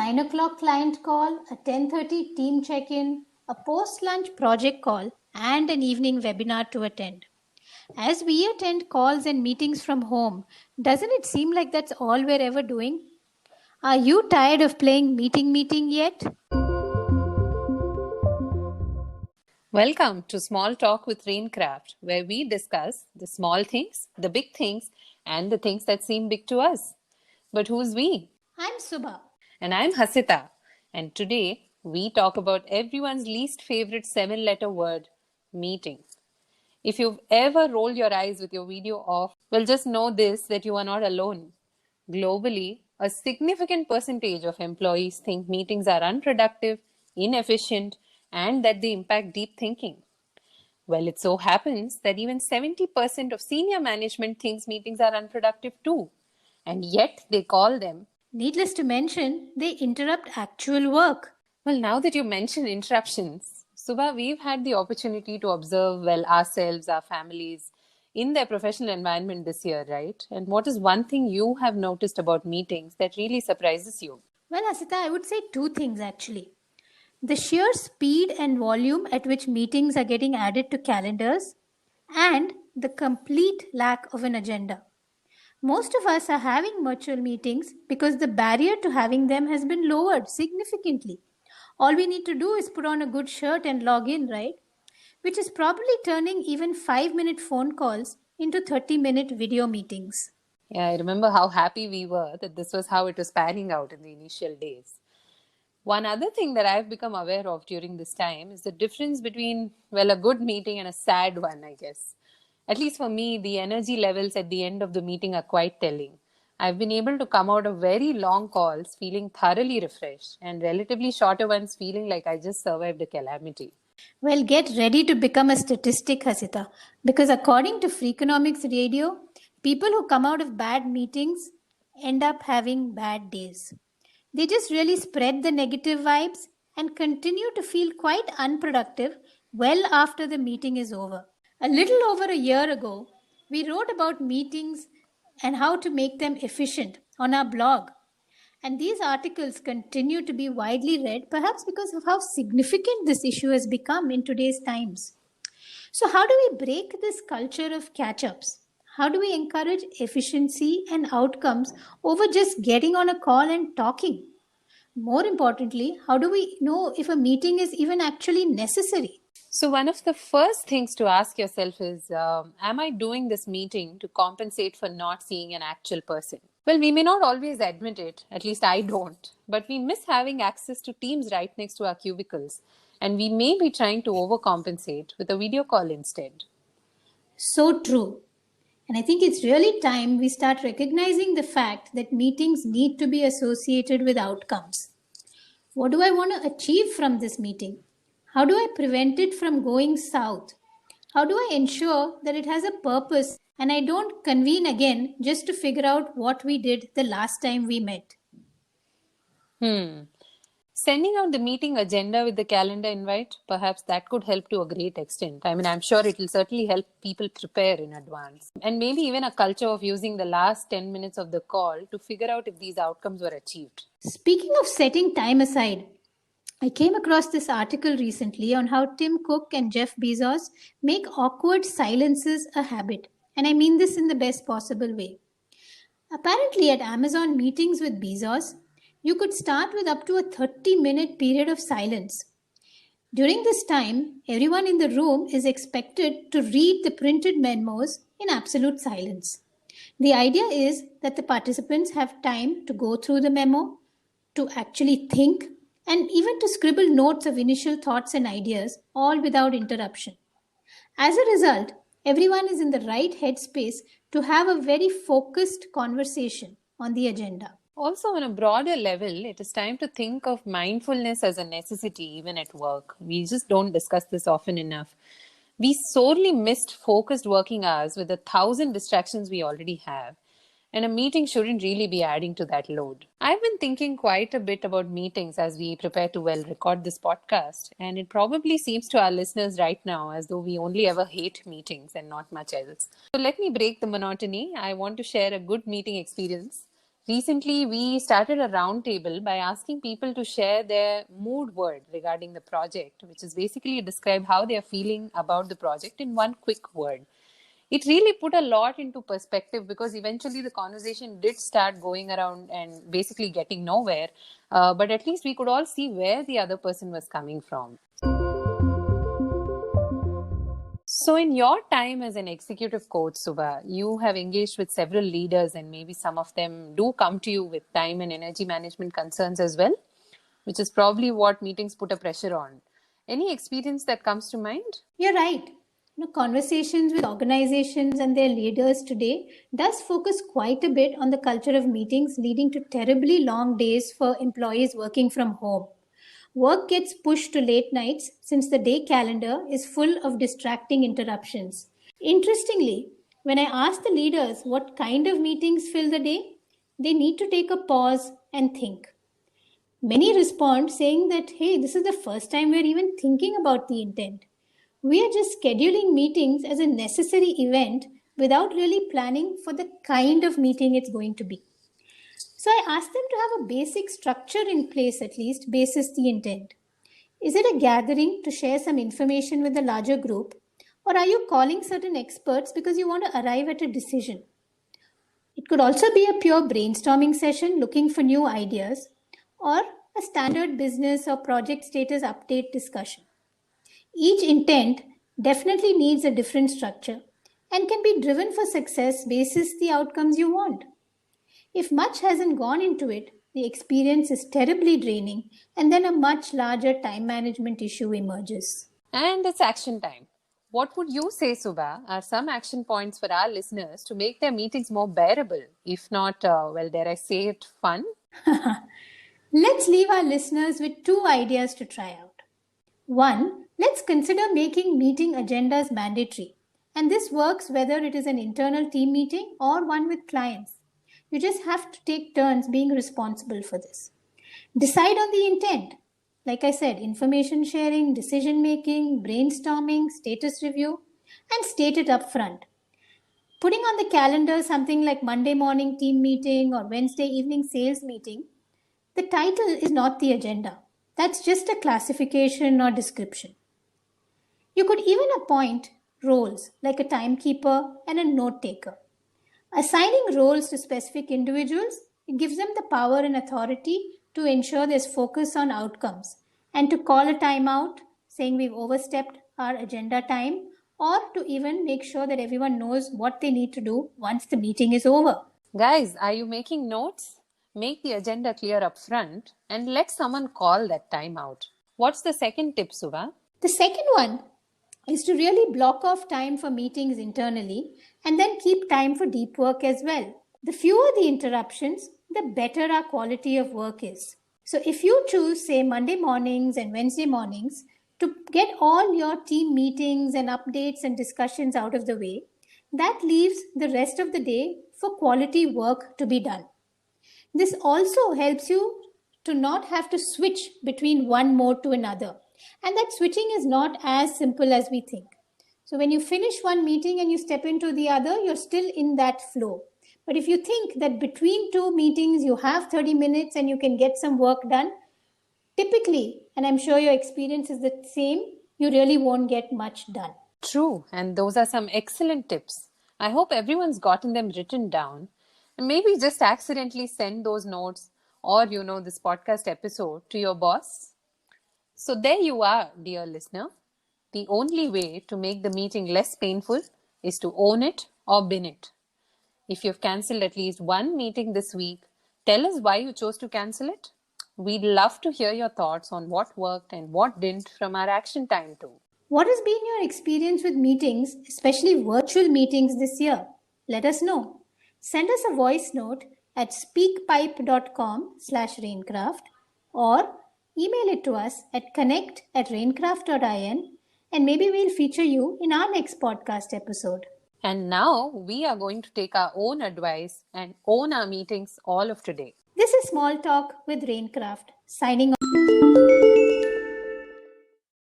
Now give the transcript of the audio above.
9 o'clock client call, a 10:30 team check-in, a post-lunch project call, and an evening webinar to attend. As we attend calls and meetings from home, doesn't it seem like that's all we're ever doing? Are you tired of playing meeting yet? Welcome to Small Talk with Raincraft, where we discuss the small things, the big things, and the things that seem big to us. But who's we? I'm Subha. And I'm Hasita. And today we talk about everyone's least favorite 7-letter word, meeting. If you've ever rolled your eyes with your video off, well, just know this, that you are not alone. Globally, a significant percentage of employees think meetings are unproductive, inefficient, and that they impact deep thinking. Well, it so happens that even 70% of senior management thinks meetings are unproductive too. And yet they call them. Needless to mention, they interrupt actual work. Well, now that you mention interruptions, Subha, we've had the opportunity to observe, well, ourselves, our families, in their professional environment this year, right? And what is one thing you have noticed about meetings that really surprises you? Well, Asita, I would say two things actually. The sheer speed and volume at which meetings are getting added to calendars, and the complete lack of an agenda. Most of us are having virtual meetings because the barrier to having them has been lowered significantly. All we need to do is put on a good shirt and log in, right? Which is probably turning even 5-minute phone calls into 30-minute video meetings. Yeah, I remember how happy we were that this was how it was panning out in the initial days. One other thing that I've become aware of during this time is the difference between, well, a good meeting and a sad one, I guess. At least for me, the energy levels at the end of the meeting are quite telling. I've been able to come out of very long calls feeling thoroughly refreshed and relatively shorter ones feeling like I just survived a calamity. Well, get ready to become a statistic, Hasita, because according to Freakonomics Radio, people who come out of bad meetings end up having bad days. They just really spread the negative vibes and continue to feel quite unproductive well after the meeting is over. A little over a year ago, we wrote about meetings and how to make them efficient on our blog. And these articles continue to be widely read, perhaps because of how significant this issue has become in today's times. So, how do we break this culture of catch ups? How do we encourage efficiency and outcomes over just getting on a call and talking? More importantly, how do we know if a meeting is even actually necessary? So one of the first things to ask yourself is, am I doing this meeting to compensate for not seeing an actual person? Well, we may not always admit it, at least I don't, but we miss having access to Teams right next to our cubicles, and we may be trying to overcompensate with a video call instead. So true. And I think it's really time we start recognizing the fact that meetings need to be associated with outcomes. What do I want to achieve from this meeting? How do I prevent it from going south? How do I ensure that it has a purpose and I don't convene again just to figure out what we did the last time we met? Sending out the meeting agenda with the calendar invite, perhaps that could help to a great extent. I mean, I'm sure it will certainly help people prepare in advance. And maybe even a culture of using the last 10 minutes of the call to figure out if these outcomes were achieved. Speaking of setting time aside, I came across this article recently on how Tim Cook and Jeff Bezos make awkward silences a habit. And I mean this in the best possible way. Apparently, at Amazon meetings with Bezos, you could start with up to a 30-minute period of silence. During this time, everyone in the room is expected to read the printed memos in absolute silence. The idea is that the participants have time to go through the memo, to actually think, and even to scribble notes of initial thoughts and ideas, all without interruption. As a result, everyone is in the right headspace to have a very focused conversation on the agenda. Also, on a broader level, it is time to think of mindfulness as a necessity even at work. We just don't discuss this often enough. We sorely missed focused working hours with 1,000 distractions we already have. And a meeting shouldn't really be adding to that load. I've been thinking quite a bit about meetings as we prepare to record this podcast. And it probably seems to our listeners right now as though we only ever hate meetings and not much else. So let me break the monotony. I want to share a good meeting experience Recently, we started a roundtable by asking people to share their mood word regarding the project, which is basically describe how they are feeling about the project in one quick word. It really put a lot into perspective because eventually the conversation did start going around and basically getting nowhere. But at least we could all see where the other person was coming from. So, in your time as an executive coach, Subha, you have engaged with several leaders, and maybe some of them do come to you with time and energy management concerns as well, which is probably what meetings put a pressure on. Any experience that comes to mind? You're right. Conversations with organizations and their leaders today does focus quite a bit on the culture of meetings, leading to terribly long days for employees working from home. Work gets pushed to late nights since the day calendar is full of distracting interruptions. Interestingly, when I ask the leaders what kind of meetings fill the day, they need to take a pause and think. Many respond saying that, hey, this is the first time we're even thinking about the intent. We are just scheduling meetings as a necessary event without really planning for the kind of meeting it's going to be. So I asked them to have a basic structure in place, at least, basis the intent. Is it a gathering to share some information with the larger group? Or are you calling certain experts because you want to arrive at a decision? It could also be a pure brainstorming session looking for new ideas, or a standard business or project status update discussion. Each intent definitely needs a different structure and can be driven for success basis the outcomes you want. If much hasn't gone into it, the experience is terribly draining and then a much larger time management issue emerges. And it's action time. What would you say, Subha, are some action points for our listeners to make their meetings more bearable, if not, well, dare I say it, fun? Let's leave our listeners with two ideas to try out. One, let's consider making meeting agendas mandatory. And this works whether it is an internal team meeting or one with clients. You just have to take turns being responsible for this. Decide on the intent. Like I said, information sharing, decision making, brainstorming, status review, and state it up front. Putting on the calendar something like Monday morning team meeting or Wednesday evening sales meeting, the title is not the agenda. That's just a classification or description. You could even appoint roles like a timekeeper and a note taker. Assigning roles to specific individuals, it gives them the power and authority to ensure there's focus on outcomes and to call a timeout saying we've overstepped our agenda time, or to even make sure that everyone knows what they need to do once the meeting is over. Guys, are you making notes? Make the agenda clear up front and let someone call that time out. What's the second tip, Subha? The second one is to really block off time for meetings internally and then keep time for deep work as well. The fewer the interruptions, the better our quality of work is. So if you choose, say, Monday mornings and Wednesday mornings to get all your team meetings and updates and discussions out of the way, that leaves the rest of the day for quality work to be done. This also helps you to not have to switch between one mode to another. And that switching is not as simple as we think. So when you finish one meeting and you step into the other, you're still in that flow. But if you think that between two meetings you have 30 minutes and you can get some work done, typically, and I'm sure your experience is the same, you really won't get much done. True, and those are some excellent tips. I hope everyone's gotten them written down and maybe just accidentally send those notes or, this podcast episode to your boss. So there you are, dear listener. The only way to make the meeting less painful is to own it or bin it. If you've cancelled at least one meeting this week, tell us why you chose to cancel it. We'd love to hear your thoughts on what worked and what didn't from our action time too. What has been your experience with meetings, especially virtual meetings this year? Let us know. Send us a voice note at speakpipe.com/raincraft or email it to us at connect@raincraft.in, and maybe we'll feature you in our next podcast episode. And now we are going to take our own advice and own our meetings all of today. This is Small Talk with Raincraft, signing off.